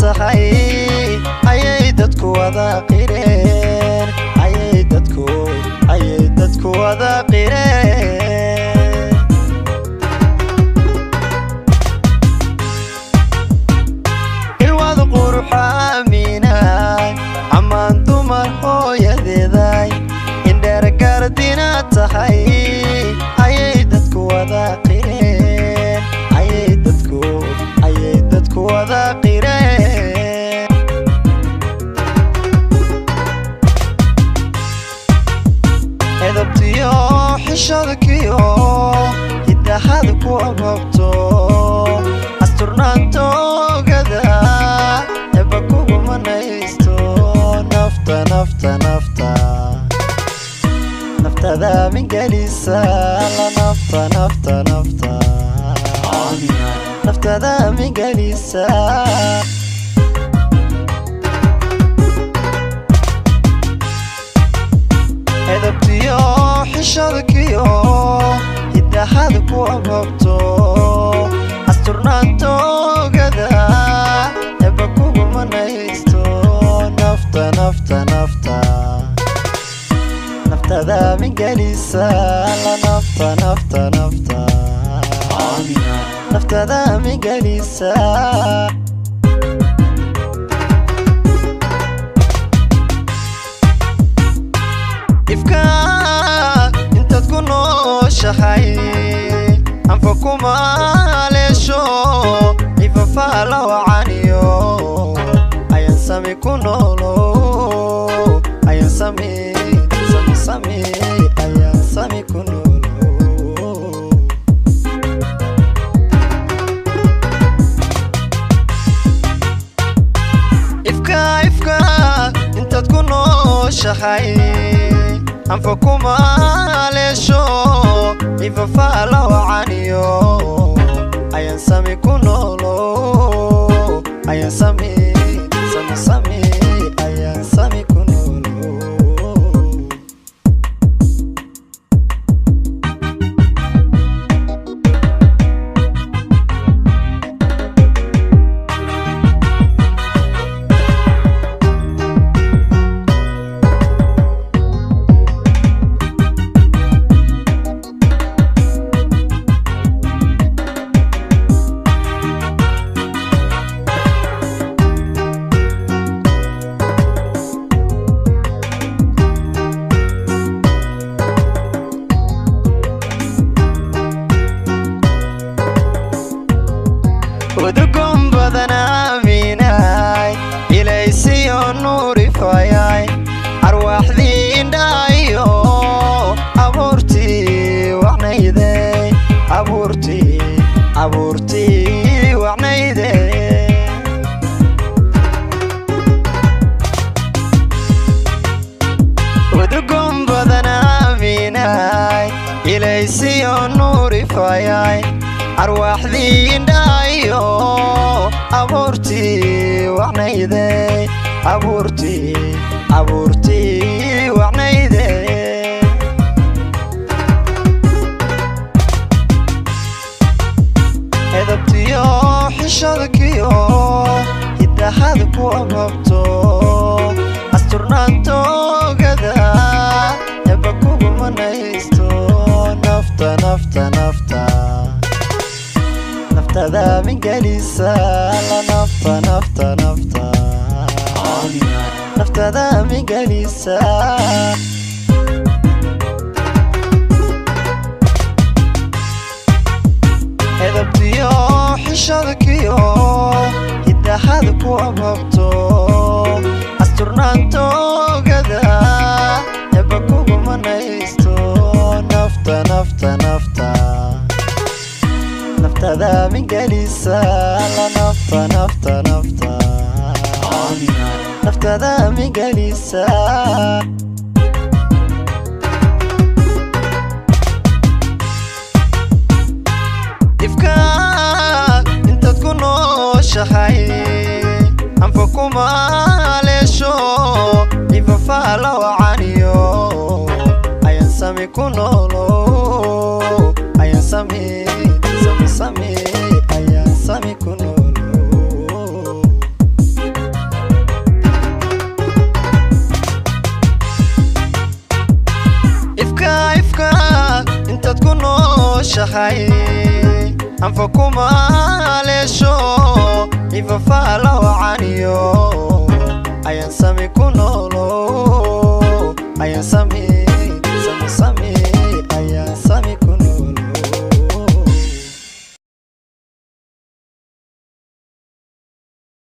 tahay ayay dadku wada qireen ayay dadku wada qireen ilwada quruxa aaminay amaan dumar hooyadeeday indheer gaardina tahay ayay dadku wada qireen ayay dadku wada qireen edabtiyo xishadkiyo hidahada ku ababto asturnaanto ogada eba kugu manaysto naftada min gelisa la naftada min gelisa edabtiyo xishadkiyo hidahada ku ababto asturnaanto ogada eba kugu manaysto naftada min gelisa la naftada min gelisa ifka intaad ku nooshahay anfa kuma leesho ifafaala wacaniyo ayan sami ku noolo ayan sami ayan sami ku noolo ifka intaad ku nooshahay anfa kuma leesho ifafaala wacaniyo ayan sami ku noolo ayan sami ayan sami ku noolo ودقم بدنا ميناي إليسي نوري فاياي أرواح ذي إندايو أبورتي وعنيدي أبورتي وعنيدي ودقم بدنا ميناي إليسي نوري فاياي أرواح ذي إندايو أبورتي وعنيدي أبورتي وعنيدي edabtiyo xishadkiyo hidahada ku ababto asturnaanto ogada eba kugu manaysto naftada min gelisa la naftada min gelisa edabtiyo xishadkiyo hidahada ku ababto asturnaanto ogada eba kugu manaysto naftada min gelisa la naftada min gelisa ifka intaad ku nooshahay anfa kuma leesho ifafaala wacaniyo ayan sami ku noolo ayan sami ayan sami ku noolo nooshahay anfa kuma leesho ifafaala wacaniyo